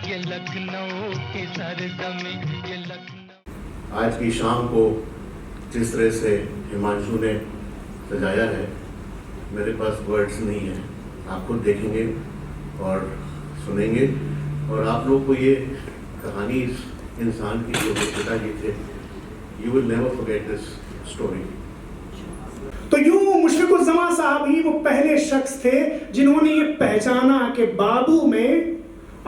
ये लखनऊ की सरजमी, ये लखनऊ। आज की शाम को जिस तरह से हिमांशु ने सजाया है, मेरे पास वर्ड्स नहीं है। आप खुद देखेंगे और सुनेंगे, और आप लोग को ये कहानी इस इंसान की जो पिताजी थे, you will never forget this story. तो यूं मुशफ़िक़ुज़्ज़मा साहब ही वो पहले शख्स थे जिन्होंने ये पहचाना कि बाबू में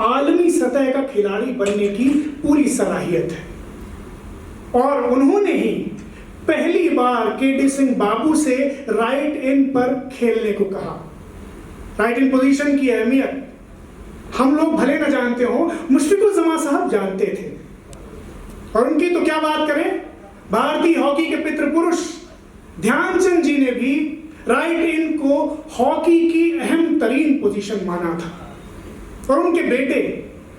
आलमी सतह का खिलाड़ी बनने की पूरी सलाहियत है, और उन्होंने ही पहली बार केडी सिंह बाबू से राइट इन पर खेलने को कहा। राइट इन पोजीशन की अहमियत हम लोग भले न जानते हो, मुशफ़िक़ुज़्ज़मा साहब जानते थे। और उनकी तो क्या बात करें, भारतीय हॉकी के पितृ पुरुष ध्यानचंद जी ने भी राइट इन को हॉकी की अहम तरीन पोजीशन माना था। और उनके बेटे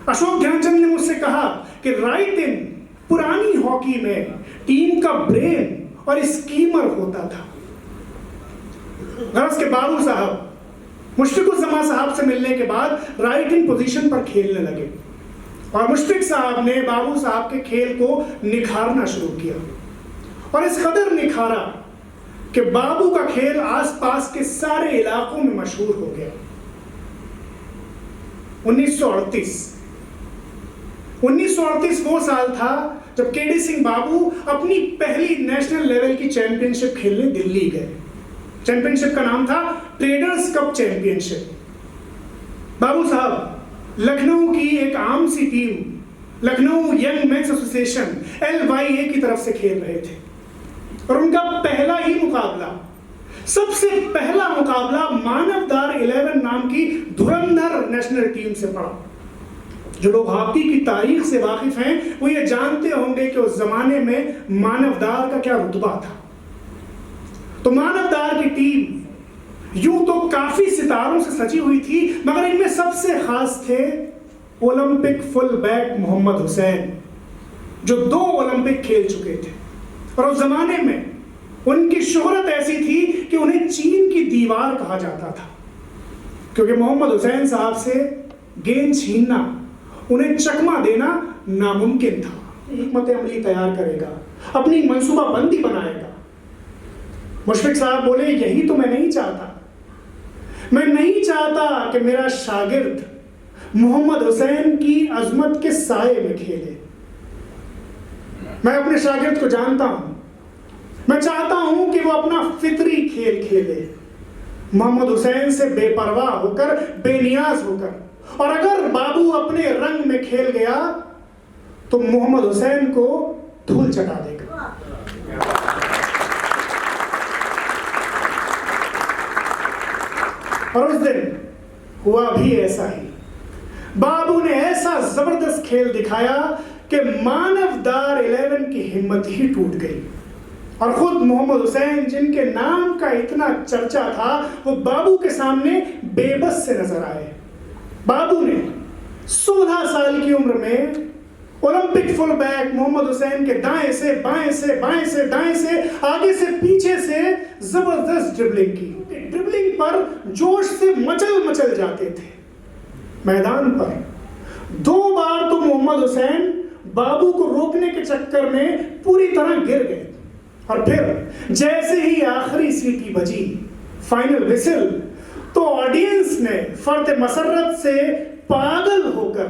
अशोक ध्यानचंद ने मुझसे कहा कि राइट इन पुरानी हॉकी में टीम का ब्रेन और स्कीमर होता था। गरज के बाबू साहब मुशफ़िक़ुज़्ज़मा साहब से मिलने के बाद राइट इन पोजीशन पर खेलने लगे, और मुशफ़िक़ साहब ने बाबू साहब के खेल को निखारना शुरू किया, और इस कदर निखारा कि बाबू का खेल आसपास के सारे इलाकों में मशहूर हो गया। 1938 वो साल था जब केडी सिंह बाबू अपनी पहली नेशनल लेवल की चैंपियनशिप खेलने दिल्ली गए। चैंपियनशिप का नाम था ट्रेडर्स कप चैंपियनशिप। बाबू साहब लखनऊ की एक आम सी team Lucknow young men's association LYA की तरफ से खेल रहे थे, और उनका पहला ही मुकाबला, सबसे पहला मुकाबला मानवदार 11 नाम की धुरंधर नेशनल टीम से पड़ा। जो लोग हॉकी की तारीख से वाकिफ हैं वो ये जानते होंगे कि उस जमाने में मानवदार का क्या रुतबा था। तो मानवदार की टीम यूं तो काफी सितारों से सजी हुई थी, मगर इनमें सबसे खास थे Olympic full back Mohammad Hussain, जो 2 ओलंपिक खेल चुके थे। और उस जमाने में उनकी शोहरत ऐसी थी कि उन्हें चीन की दीवार कहा जाता था, क्योंकि मोहम्मद हुसैन साहब से गेंद छीनना, उन्हें चकमा देना नामुमकिन था। हिकमत अमली तैयार करेगा, अपनी मंसूबाबंदी बनाएगा। मुशफ़िक़ साहब बोले, यही तो मैं नहीं चाहता। मैं नहीं चाहता कि मेरा शागिर्द मोहम्मद हुसैन की अजमत के साये में खेले। मैं अपने शागिर्द को जानता हूं, मैं चाहता हूं कि वो अपना फितरी खेल खेले, मोहम्मद हुसैन से बेपरवाह होकर, बेनियाज होकर। और अगर बाबू अपने रंग में खेल गया तो मोहम्मद हुसैन को धूल चटा देगा। और उस दिन हुआ भी ऐसा ही। बाबू ने ऐसा जबरदस्त खेल दिखाया कि मानवदार 11 की हिम्मत ही टूट गई, और खुद मोहम्मद हुसैन, जिनके नाम का इतना चर्चा था, वो बाबू के सामने बेबस से नजर आए। बाबू ने 16 साल की उम्र में Olympic full back Mohammad Hussain के दाएं से बाएं से, बाएं से दाएं से, आगे से पीछे से जबरदस्त ड्रिबलिंग की। ड्रिबलिंग पर जोश से मचल जाते थे। मैदान पर 2 बार तो मोहम्मद हुसैन बाबू को रोकने के चक्कर में पूरी तरह गिर गए, और फिर जैसे ही आखिरी सीटी बजी, फाइनल विसिल, तो ऑडियंस ने फर्द मसरत से पागल होकर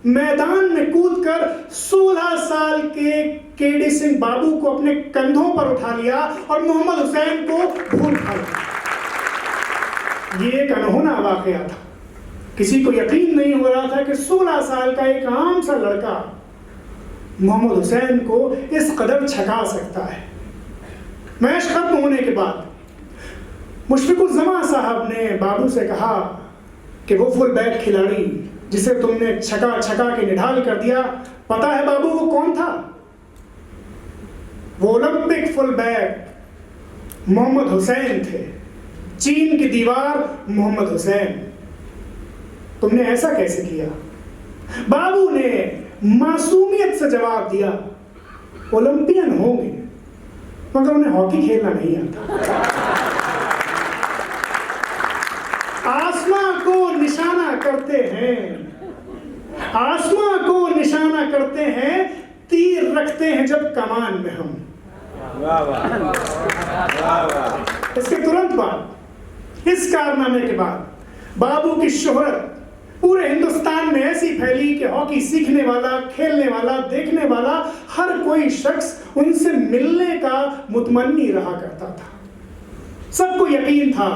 मैदान में कूदकर 16 साल के केडी सिंह बाबू को अपने कंधों पर उठा लिया और मोहम्मद हुसैन को भूल खाया। ये एक अनहोना वाकया था। किसी को यकीन नहीं हो रहा था कि 16 साल का एक आम सा लड़का मोहम्मद हुसैन को इस कदर छका सकता है। मैच खत्म होने के बाद मुशफ़िक़ुज़्ज़मा साहब ने बाबू से कहा कि वो फुल बैक खिलाड़ी जिसे तुमने छका के निढाल कर दिया, पता है बाबू वो कौन था? वो Olympic full back Mohammad Hussain थे, चीन की दीवार मोहम्मद हुसैन। तुमने ऐसा कैसे किया? बाबू ने मासूमियत से जवाब दिया, ओलंपियन होंगे मगर उन्हें हॉकी खेलना नहीं आता। आसमां को निशाना करते हैं, आसमां को निशाना करते हैं, तीर रखते हैं जब कमान में हम। इसके तुरंत बाद, इस कारनामे के बाद बाबू की शोहरत पूरे हिंदुस्तान में ऐसी फैली कि हॉकी सीखने वाला, खेलने वाला, देखने वाला हर कोई शख्स उनसे मिलने का मुतमन्नी रहा करता था। सबको यकीन था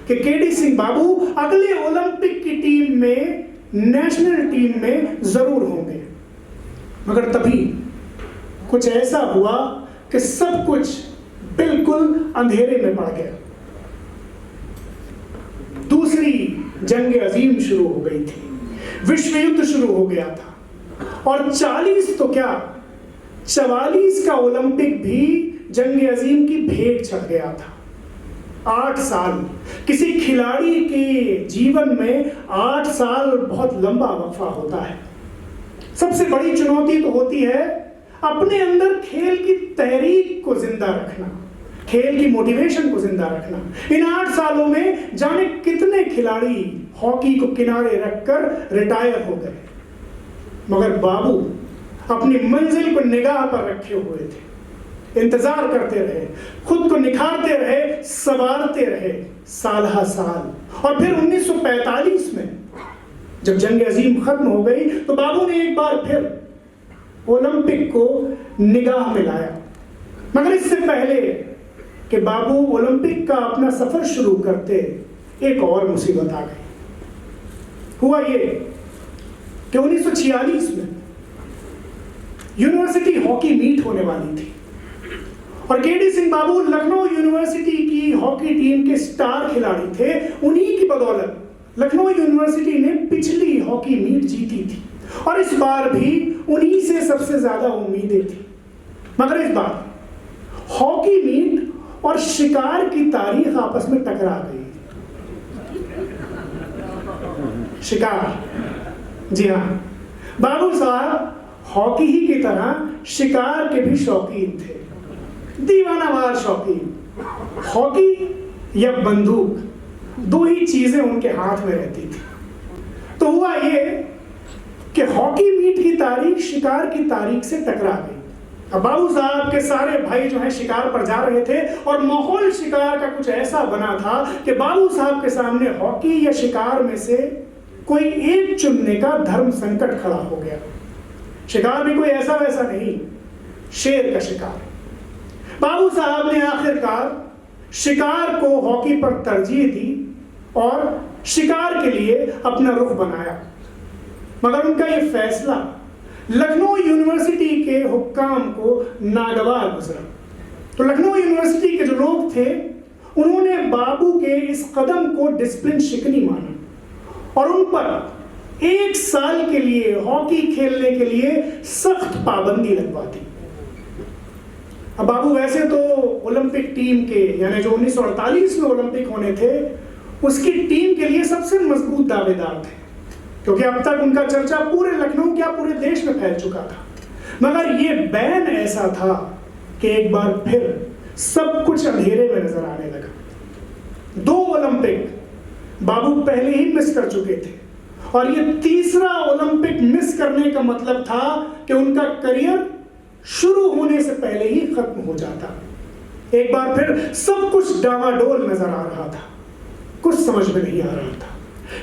कि केडी सिंह बाबू अगले ओलंपिक की टीम में, नेशनल टीम में जरूर होंगे। मगर तभी कुछ ऐसा हुआ कि सब कुछ बिल्कुल अंधेरे में पड़ गया। दूसरी जंग अजीम शुरू हो गई थी, विश्व युद्ध शुरू हो गया था और 40 तो क्या 44 का ओलंपिक भी जंग अजीम की भेंट चढ़ गया था। 8 साल, किसी खिलाड़ी के जीवन में 8 साल बहुत लंबा वक्फा होता है। सबसे बड़ी चुनौती तो होती है अपने अंदर खेल की तहरीक को जिंदा रखना, खेल की मोटिवेशन को जिंदा रखना। इन 8 सालों में जाने कितने खिलाड़ी हॉकी को किनारे रखकर रिटायर हो गए, मगर बाबू अपनी मंजिल को निगाह पर रखे हुए थे, इंतजार करते रहे, खुद को निखारते रहे, संवारते रहे साल हा साल। और फिर 1945 में जब जंग अजीम खत्म हो गई तो बाबू ने एक बार फिर ओलंपिक को निगाह में लाया। मगर इससे पहले कि बाबू ओलंपिक का अपना सफर शुरू करते, एक और मुसीबत आ गई। हुआ ये कि 1946 में यूनिवर्सिटी हॉकी मीट होने वाली थी और केडी सिंह बाबू लखनऊ यूनिवर्सिटी की हॉकी टीम के स्टार खिलाड़ी थे। उन्हीं की बदौलत लखनऊ यूनिवर्सिटी ने पिछली हॉकी मीट जीती थी और इस बार भी उन्हीं से सबसे ज्यादा उम्मीदें थी। मगर इस बार हॉकी मीट और शिकार की तारीख आपस में टकरा गई। शिकार, जी हाँ, बाबू साहब हॉकी ही की तरह शिकार के भी शौकीन थे, दीवानावार शौकीन। हॉकी या बंदूक, दो ही चीजें उनके हाथ में रहती थी। तो हुआ ये कि हॉकी मीट की तारीख शिकार की तारीख से टकरा गई। अब बाबू साहब के सारे भाई जो है शिकार पर जा रहे थे और माहौल शिकार का कुछ ऐसा बना था कि बाबू साहब के सामने हॉकी या शिकार में से कोई एक चुनने का धर्म संकट खड़ा हो गया। शिकार भी कोई ऐसा वैसा नहीं, शेर का शिकार। बाबू साहब ने आखिरकार शिकार को हॉकी पर तरजीह दी और शिकार के लिए अपना रुख बनाया। मगर उनका यह फैसला लखनऊ यूनिवर्सिटी के हुक्काम को नागवार गुजरा। तो लखनऊ यूनिवर्सिटी के जो लोग थे उन्होंने बाबू के इस कदम को डिसिप्लिन शिकनी माना और उन पर 1 साल के लिए हॉकी खेलने के लिए सख्त पाबंदी लगवा दी। अब बाबू वैसे तो ओलंपिक टीम के, यानी जो 1948 में ओलंपिक होने थे, उसकी टीम के लिए सबसे मजबूत दावेदार थे, क्योंकि अब तक उनका चर्चा पूरे लखनऊ क्या पूरे देश में फैल चुका था। मगर ये बैन ऐसा था कि एक बार फिर सब कुछ अंधेरे में नजर आने लगा। 2 ओलंपिक बाबू पहले ही मिस कर चुके थे और ये तीसरा ओलंपिक मिस करने का मतलब था कि उनका करियर शुरू होने से पहले ही खत्म हो जाता। एक बार फिर सब कुछ डावाडोल नजर आ रहा था, कुछ समझ में नहीं आ रहा था।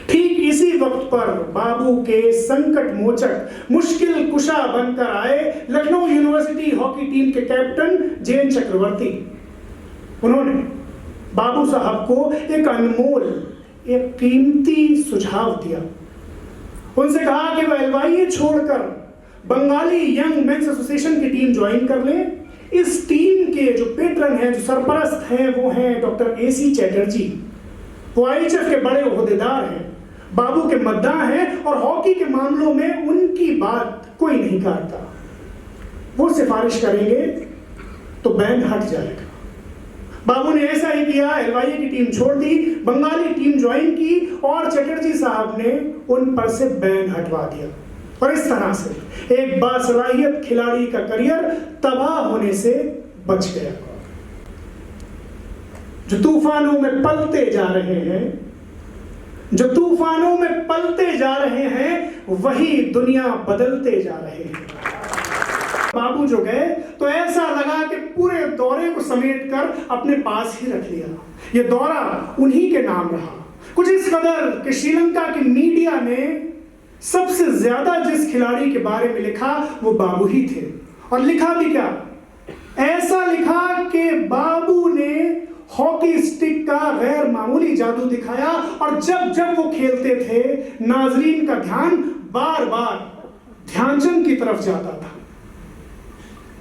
ठीक इसी वक्त पर बाबू के संकट मोचक, मुश्किल कुशा बनकर आए लखनऊ यूनिवर्सिटी हॉकी टीम के कैप्टन जैन चक्रवर्ती। उन्होंने बाबू साहब को एक अनमोल, एक कीमती सुझाव दिया। उनसे कहा कि वह एलवाईए छोड़कर बंगाली यंग मेंस एसोसिएशन की टीम ज्वाइन कर लें। इस टीम के जो पेट्रन हैं, जो सरपरस्त हैं, वो हैं डॉक्टर AC चैटर्जी। वो IHF के बड़े ओहदेदार हैं, बाबू के मद्दाह हैं और हॉकी के मामलों में उनकी बात कोई नहीं काटता। वो सिफारिश करेंगे तो बैन हट जाएगा। बाबू ने ऐसा ही किया, एलवाईए की टीम छोड़ दी, बंगाली टीम ज्वाइन की और चटर्जी साहब ने उन पर से बैन हटवा दिया। और इस तरह से एक बासलाहियत खिलाड़ी का करियर तबाह होने से बच गया। जो तूफानों में पलते जा रहे हैं जो तूफानों में पलते जा रहे हैं वही दुनिया बदलते जा रहे हैं। बाबू जो गए तो ऐसा लगा कि पूरे दौरे को समेटकर अपने पास ही रख लिया। ये दौरा उन्हीं के नाम रहा, कुछ इस कदर कि श्रीलंका की मीडिया ने सबसे ज्यादा जिस खिलाड़ी के बारे में लिखा वो बाबू ही थे। और लिखा भी क्या, ऐसा लिखा कि बाबू ने हॉकी स्टिक का गैर मामूली जादू दिखाया और जब जब वो खेलते थे नाजरीन का ध्यान बार बार ध्यानचंद की तरफ जाता था।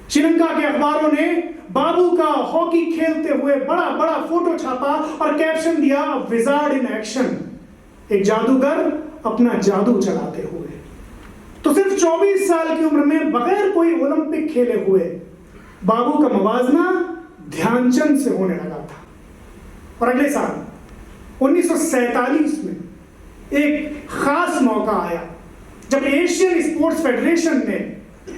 श्रीलंका के अखबारों ने बाबू का हॉकी खेलते हुए बड़ा बड़ा फोटो छापा और कैप्शन दिया, विजार्ड इन एक्शन, एक जादूगर अपना जादू चलाते हुए। तो सिर्फ 24 साल की उम्र में बगैर कोई ओलंपिक खेले हुए बाबू का मवाजना ध्यानचंद से होने लगा था। और अगले साल 1947 में एक खास मौका आया जब एशियन स्पोर्ट्स फेडरेशन ने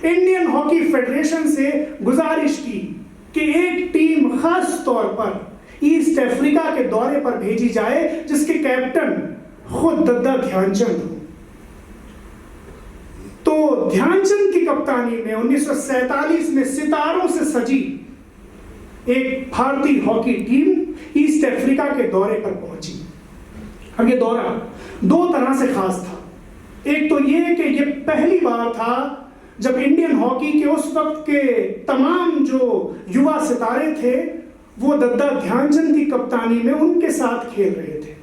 इंडियन हॉकी फेडरेशन से गुजारिश की कि एक टीम खास तौर पर ईस्ट अफ्रीका के दौरे पर भेजी जाए जिसके कैप्टन खुद दद्दा ध्यानचंद हो। तो ध्यानचंद की कप्तानी में 1947 में सितारों से सजी एक भारतीय हॉकी टीम ईस्ट अफ्रीका के दौरे पर पहुंची। अब ये दौरा दो तरह से खास था। एक तो ये कि ये पहली बार था जब इंडियन हॉकी के उस वक्त के तमाम जो युवा सितारे थे वो दद्दा ध्यानचंद की कप्तानी में उनके साथ खेल रहे थे।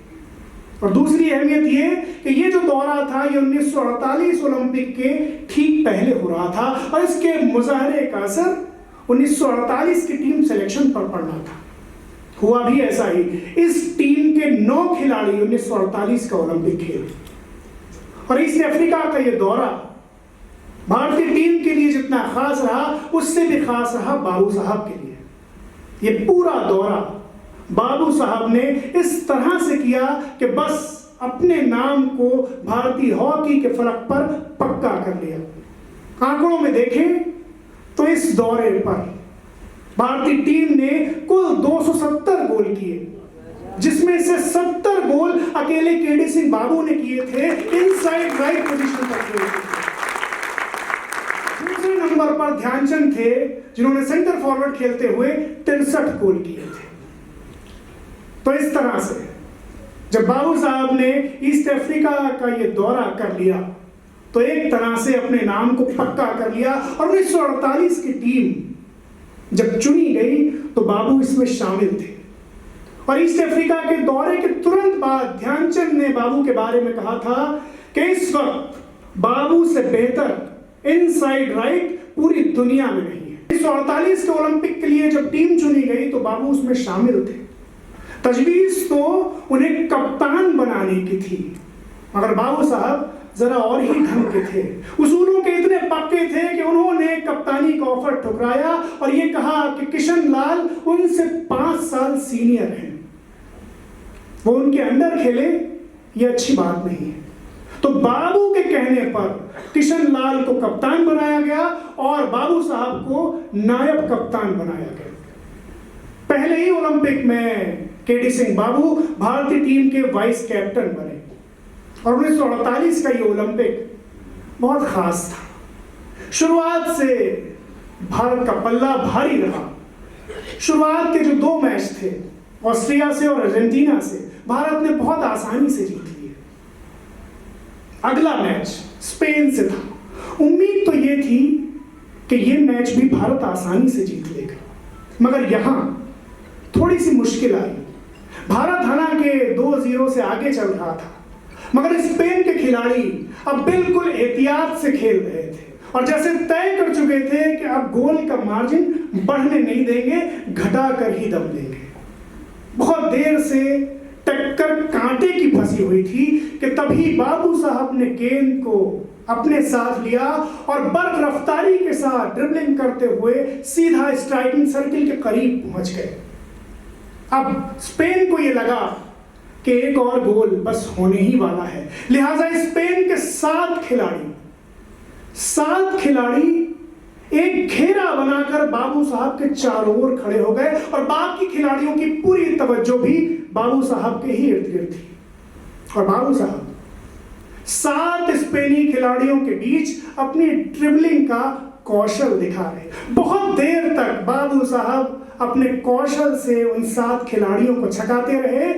और दूसरी अहमियत ये कि ये जो दौरा था ये 1948 ओलंपिक के ठीक पहले हो रहा था और इसके मुजाहरे का असर 1948 की टीम सिलेक्शन पर पड़ना था। हुआ भी ऐसा ही, इस टीम के 9 खिलाड़ी 1948 का ओलंपिक खेले और ईस्ट अफ्रीका का ये दौरा भारतीय टीम के लिए जितना खास रहा उससे भी खास रहा बाबू साहब के लिए। ये पूरा दौरा बाबू साहब ने इस तरह से किया कि बस अपने नाम को भारतीय हॉकी के फलक पर पक्का कर लिया। आंकड़ों में देखें तो इस दौरे पर भारतीय टीम ने कुल 270 गोल किए, जिसमें से 70 गोल अकेले केडी सिंह बाबू ने किए थे इनसाइड राइट पोजीशन पर खेले थे। दूसरे नंबर पर ध्यानचंद थे जिन्होंने सेंटर फॉरवर्ड खेलते हुए 63 गोल किए थे। तो इस तरह से जब बाबू साहब ने ईस्ट अफ्रीका का ये दौरा कर लिया तो एक तरह से अपने नाम को पक्का कर लिया और 1948 की टीम जब चुनी गई तो बाबू इसमें शामिल थे। और ईस्ट अफ्रीका के दौरे के तुरंत बाद ध्यानचंद ने बाबू के बारे में कहा था कि इस वक्त बाबू से बेहतर इनसाइड राइट पूरी दुनिया में नहीं है। 1948 के ओलंपिक के लिए जब टीम चुनी गई तो बाबू उसमें शामिल थे। तजवीज तो उन्हें कप्तान बनाने की थी, मगर बाबू साहब जरा और ही ढंग के थे, उसूलों के इतने पक्के थे कि उन्होंने कप्तानी का ऑफर ठुकराया और ये कहा कि किशन लाल उनसे 5 साल सीनियर हैं, वो उनके अंडर खेले ये अच्छी बात नहीं है। तो बाबू के कहने पर किशन लाल को कप्तान बनाया गया और बाबू साहब को नायब कप्तान बनाया गया। पहले ही ओलंपिक में केडी सिंह बाबू भारतीय टीम के वाइस कैप्टन बने और 1948 का ये ओलंपिक बहुत खास था। शुरुआत से भारत का पल्ला भारी रहा। शुरुआत के जो 2 मैच थे ऑस्ट्रिया से और अर्जेंटीना से भारत ने बहुत आसानी से जीत लिए। अगला मैच स्पेन से था। उम्मीद तो ये थी कि ये मैच भी भारत आसानी से जीत लेगा, मगर यहां थोड़ी सी मुश्किल आई। भारत हालांकि 2-0 से आगे चल रहा था, मगर स्पेन के खिलाड़ी अब बिल्कुल एहतियात से खेल रहे थे और जैसे तय कर चुके थे कि अब गोल का मार्जिन बढ़ने नहीं देंगे, घटा कर ही दम देंगे। बहुत देर से टक्कर कांटे की फंसी हुई थी कि तभी बाबू साहब ने गेंद को अपने साथ लिया और बर्फ रफ्तारी के साथ ड्रिबलिंग करते हुए सीधा स्ट्राइकिंग सर्किल के करीब पहुंच गए। अब स्पेन को यह लगा कि एक और गोल बस होने ही वाला है, लिहाजा स्पेन के 7 खिलाड़ी एक घेरा बनाकर बाबू साहब के चारों ओर खड़े हो गए और बाकी खिलाड़ियों की पूरी तवज्जो भी बाबू साहब के ही इर्द गिर्द थी। और बाबू साहब 7 स्पेनी खिलाड़ियों के बीच अपनी ड्रिबलिंग का कौशल दिखा रहे। बहुत देर तक बाबू साहब अपने कौशल से उन 7 खिलाड़ियों को छकाते रहे,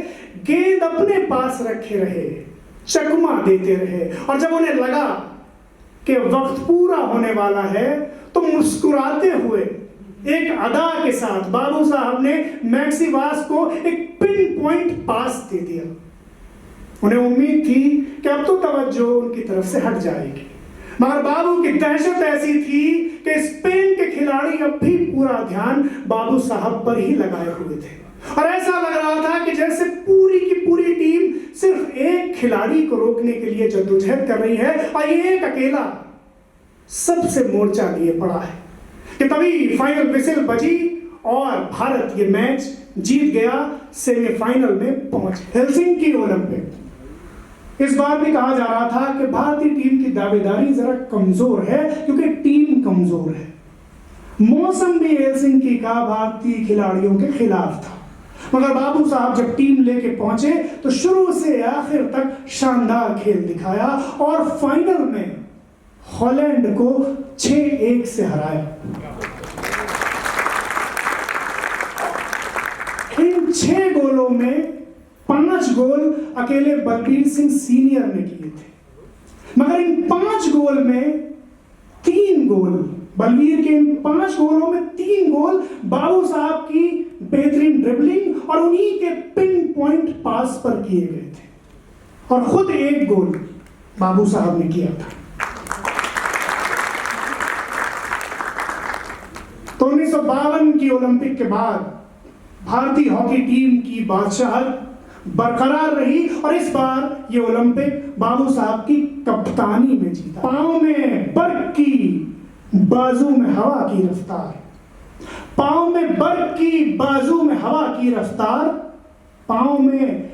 गेंद अपने पास रखे रहे, चकमा देते रहे, और जब उन्हें लगा कि वक्त पूरा होने वाला है तो मुस्कुराते हुए एक अदा के साथ बाबू साहब ने मैक्सी वास को एक पिन पॉइंट पास दे दिया। उन्हें उम्मीद थी कि अब तो तवज्जो उनकी तरफ से हट जाएगी, मगर बाबू की दहशत ऐसी थी कि स्पेन के खिलाड़ी अब भी पूरा ध्यान बाबू साहब पर ही लगाए हुए थे, और ऐसा लग रहा था कि जैसे पूरी की पूरी टीम सिर्फ एक खिलाड़ी को रोकने के लिए जद्दोजहद कर रही है और ये एक अकेला सबसे मोर्चा लिए पड़ा है। कि तभी फाइनल विसिल बजी और भारत ये मैच जीत गया, सेमीफाइनल में पहुंच। हेलसिंकी ओलंपिक इस बार भी कहा जा रहा था कि भारतीय टीम की दावेदारी जरा कमजोर है क्योंकि टीम कमजोर है। मौसम भी हेलसिंकी का भारतीय खिलाड़ियों के खिलाफ था, मगर बाबू साहब जब टीम लेके पहुंचे तो शुरू से आखिर तक शानदार खेल दिखाया और फाइनल में हॉलैंड को 6-1 से हराया। इन 6 गोलों में 5 गोल अकेले बलबीर सिंह सीनियर ने किए थे, मगर इन 5 गोल में 3 गोल बलबीर के इन 5 गोलों में 3 गोल बाबू साहब की बेहतरीन ड्रिबलिंग और उन्हीं के पिन पॉइंट पास पर किए गए थे, और खुद 1 गोल बाबू साहब ने किया था। तो 1952 की ओलंपिक के बाद भारतीय हॉकी टीम की बादशाहत बरकरार रही और इस बार ये ओलंपिक बाबू साहब की कप्तानी में जीता। पांव में बर्फ की बाजू में हवा की रफ्तार, पांव में बर्फ की बाजू में हवा की रफ्तार, पांव में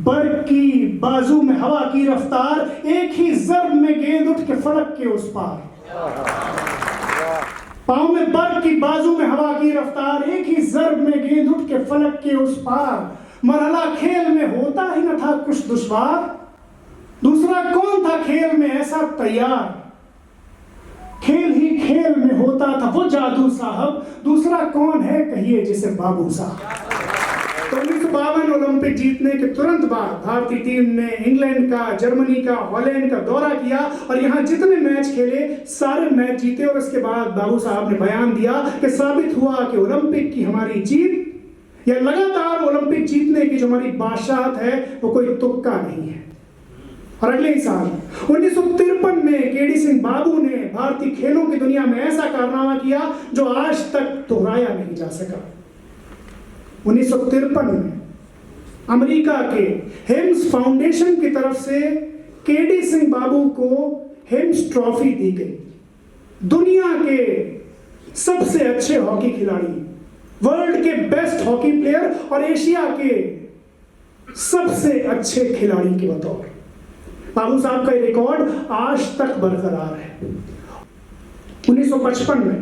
बर्फ की बाजू में हवा की रफ्तार, एक ही जर्ब में गेंद उठ के फलक के उस पार। पांव में बर्फ की बाजू में हवा की रफ्तार, एक ही जर्ब में गेंद उठ के फलक के उस पार। मरहला खेल में होता ही न था कुछ दुश्वार, दूसरा कौन था खेल में ऐसा तैयार, खेल ही खेल में होता था वो जादू साहब, दूसरा कौन है कहिए जिसे बाबू साहब। तो 1952 ओलंपिक जीतने के तुरंत बाद भारतीय टीम ने इंग्लैंड का, जर्मनी का, हॉलैंड का दौरा किया और यहाँ जितने मैच खेले सारे मैच जीते, और उसके बाद बाबू साहब ने बयान दिया कि साबित हुआ कि ओलंपिक की हमारी जीत या लगातार ओलंपिक जीतने की जो हमारी बादशाहत है वो कोई तुक्का नहीं है। और अगले ही साल 1953 में केडी सिंह बाबू ने भारतीय खेलों की दुनिया में ऐसा कारनामा किया जो आज तक दोहराया नहीं जा सका। 1953 में अमेरिका के हेम्स फाउंडेशन की तरफ से केडी सिंह बाबू को हेम्स ट्रॉफी दी गई। दुनिया के सबसे अच्छे हॉकी खिलाड़ी, वर्ल्ड के बेस्ट हॉकी प्लेयर और एशिया के सबसे अच्छे खिलाड़ी के बतौर बाबू साहब का रिकॉर्ड आज तक बरकरार है। 1955 में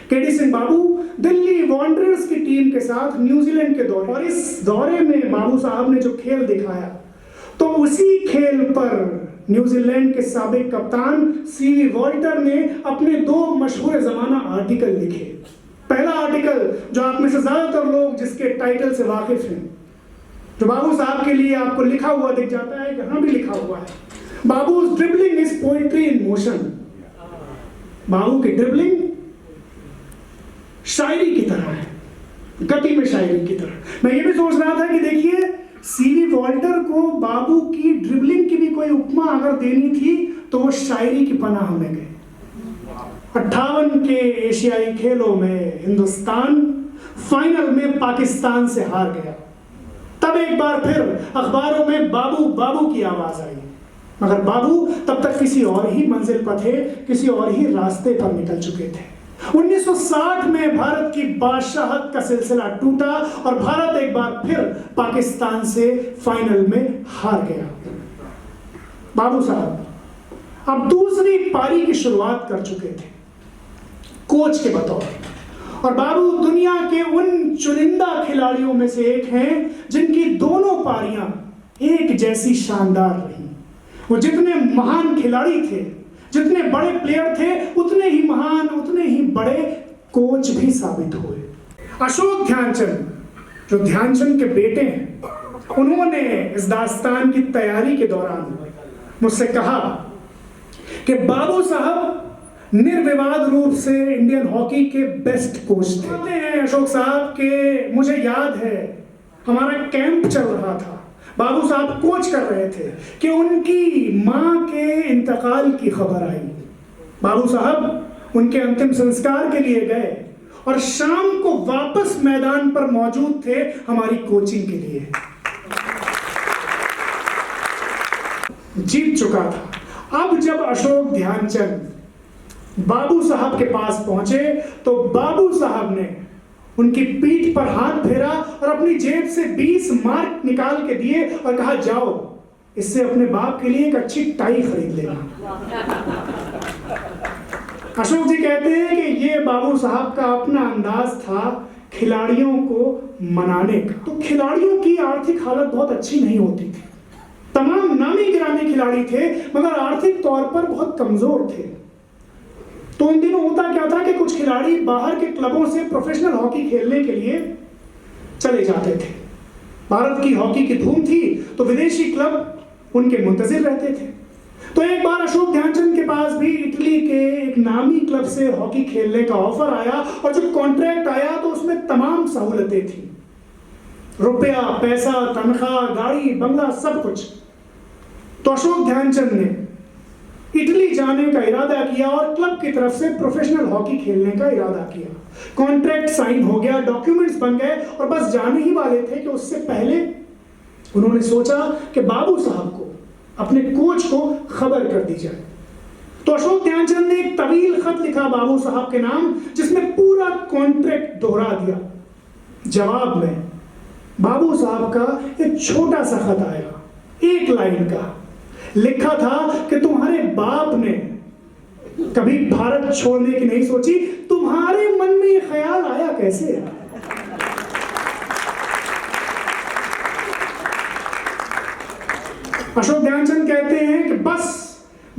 केडी सिंह बाबू दिल्ली वॉन्डरर्स की टीम के साथ न्यूजीलैंड के दौरे, और इस दौरे में बाबू साहब ने जो खेल दिखाया तो उसी खेल पर न्यूजीलैंड के साबिक कप्तान सीवी वॉल्टर ने अपने 2 मशहूर जमाना आर्टिकल लिखे। पहला आर्टिकल जो आप में से ज्यादातर लोग जिसके टाइटल से वाकिफ हैं, जो बाबू साहब के लिए आपको लिखा हुआ दिख जाता है, यहाँ भी लिखा हुआ है, बाबू's dribbling is poetry in motion। बाबू की ड्रिबलिंग शायरी की तरह है, गति में शायरी की तरह। मैं ये भी सोच रहा था कि देखिए सीवी वॉल्टर को बाबू की ड्रिबलिंग की भी कोई उपमा अगर देनी थी तो वो शायरी की पनाह में गए। 58 के एशियाई खेलों में हिंदुस्तान फाइनल में पाकिस्तान से हार गया। तब एक बार फिर अखबारों में बाबू बाबू की आवाज आई, मगर बाबू तब तक किसी और ही मंजिल पर थे, किसी और ही रास्ते पर निकल चुके थे। 1960 में भारत की बादशाहत का सिलसिला टूटा और भारत एक बार फिर पाकिस्तान से फाइनल में हार गया। बाबू साहब अब दूसरी पारी की शुरुआत कर चुके थे कोच के बतौर, और बाबू दुनिया के उन चुनिंदा खिलाड़ियों में से एक हैं जिनकी दोनों पारियां एक जैसी शानदार रही। वो जितने महान खिलाड़ी थे, जितने बड़े प्लेयर थे, उतने ही महान, उतने ही बड़े कोच भी साबित हुए। अशोक ध्यानचंद जो ध्यानचंद के बेटे हैं, उन्होंने इस दास्तान की तैयारी के दौरान मुझसे कहा कि बाबू साहब निर्विवाद रूप से इंडियन हॉकी के बेस्ट कोच थे। कहते हैं अशोक साहब के, मुझे याद है हमारा कैंप चल रहा था, बाबू साहब कोच कर रहे थे कि उनकी मां के इंतकाल की खबर आई। बाबू साहब उनके अंतिम संस्कार के लिए गए और शाम को वापस मैदान पर मौजूद थे हमारी कोचिंग के लिए। जीत चुका था। अब जब अशोक ध्यानचंद बाबू साहब के पास पहुंचे तो बाबू साहब ने उनकी पीठ पर हाथ फेरा और अपनी जेब से 20 मार्क निकाल के दिए और कहा, जाओ इससे अपने बाप के लिए एक अच्छी टाई खरीद लेना। अशोक जी कहते हैं कि ये बाबू साहब का अपना अंदाज था खिलाड़ियों को मनाने का। तो खिलाड़ियों की आर्थिक हालत बहुत अच्छी नहीं होती थी। तमाम नामी गिरामी खिलाड़ी थे मगर आर्थिक तौर पर बहुत कमजोर थे। तो उन दिनों होता क्या था कि कुछ खिलाड़ी बाहर के क्लबों से प्रोफेशनल हॉकी खेलने के लिए चले जाते थे। भारत की हॉकी की धूम थी तो विदेशी क्लब उनके मुंतजिर रहते थे। तो एक बार अशोक ध्यानचंद के पास भी इटली के एक नामी क्लब से हॉकी खेलने का ऑफर आया और जब कॉन्ट्रैक्ट आया तो उसमें तमाम सहूलतें थी, रुपया, पैसा, तनख्वाह, गाड़ी, बंगला, सब कुछ। तो अशोक ध्यानचंद ने इटली जाने का इरादा किया और क्लब की तरफ से प्रोफेशनल हॉकी खेलने का इरादा किया। कॉन्ट्रैक्ट साइन हो गया, डॉक्यूमेंट्स बन गए और बस जाने ही वाले थे कि उससे पहले उन्होंने सोचा कि बाबू साहब को, अपने कोच को खबर कर दी जाए। तो अशोक ध्यानचंद ने एक तवील खत लिखा बाबू साहब के नाम, जिसमें पूरा कॉन्ट्रैक्ट दोहरा दिया। जवाब में बाबू साहब का एक छोटा सा खत आया, एक लाइन का। लिखा था कि तुम्हारे बाप ने कभी भारत छोड़ने की नहीं सोची, तुम्हारे मन में ये ख्याल आया कैसे? अशोक ध्यानचंद कहते हैं कि बस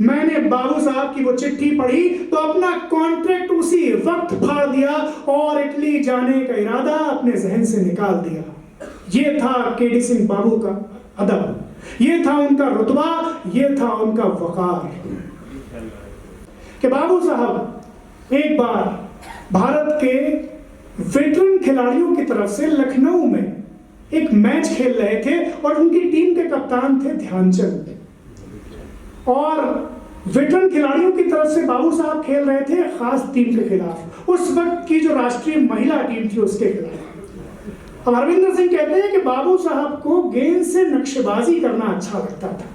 मैंने बाबू साहब की वो चिट्ठी पढ़ी तो अपना कॉन्ट्रैक्ट उसी वक्त फाड़ दिया और इटली जाने का इरादा अपने जहन से निकाल दिया। ये था केडी सिंह बाबू का अदब, ये था उनका रुतबा, ये था उनका वकार कि बाबू साहब एक बार भारत के वेटरन खिलाड़ियों की तरफ से लखनऊ में एक मैच खेल रहे थे और उनकी टीम के कप्तान थे ध्यानचंद। और वेटरन खिलाड़ियों की तरफ से बाबू साहब खेल रहे थे खास टीम के खिलाफ, उस वक्त की जो राष्ट्रीय महिला टीम थी उसके खिलाफ। अब हरविंदर सिंह कहते हैं कि बाबू साहब को गेंद से नक्शेबाजी करना अच्छा लगता था।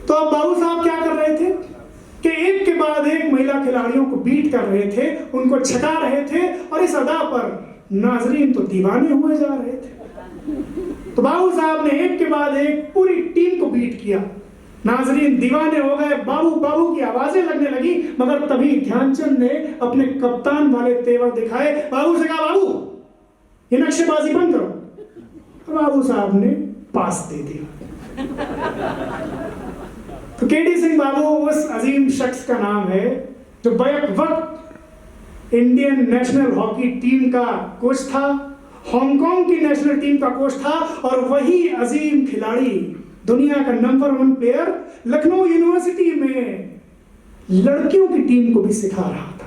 तो अब बाबू साहब क्या कर रहे थे कि एक के बाद एक महिला खिलाड़ियों को बीट कर रहे थे, उनको छका रहे थे और इस अदा पर नाजरीन तो दीवाने हुए जा रहे थे। तो बाबू साहब ने एक के बाद एक पूरी टीम को बीट किया, नाजरीन दीवाने हो गए, बाबू बाबू की आवाजें लगने लगी। मगर तभी ध्यानचंद ने अपने कप्तान वाले तेवर दिखाए, बाबू से कहा, बाबू ये नक्शेबाजी बंद करो। बाबू साहब ने पास दे दिया। तो केडी सिंह बाबू उस अजीम शख्स का नाम है जो बैक वक्त इंडियन नेशनल हॉकी टीम का कोच था, हांगकांग की नेशनल टीम का कोच था और वही अजीम खिलाड़ी, दुनिया का नंबर 1 प्लेयर, लखनऊ यूनिवर्सिटी में लड़कियों की टीम को भी सिखा रहा था।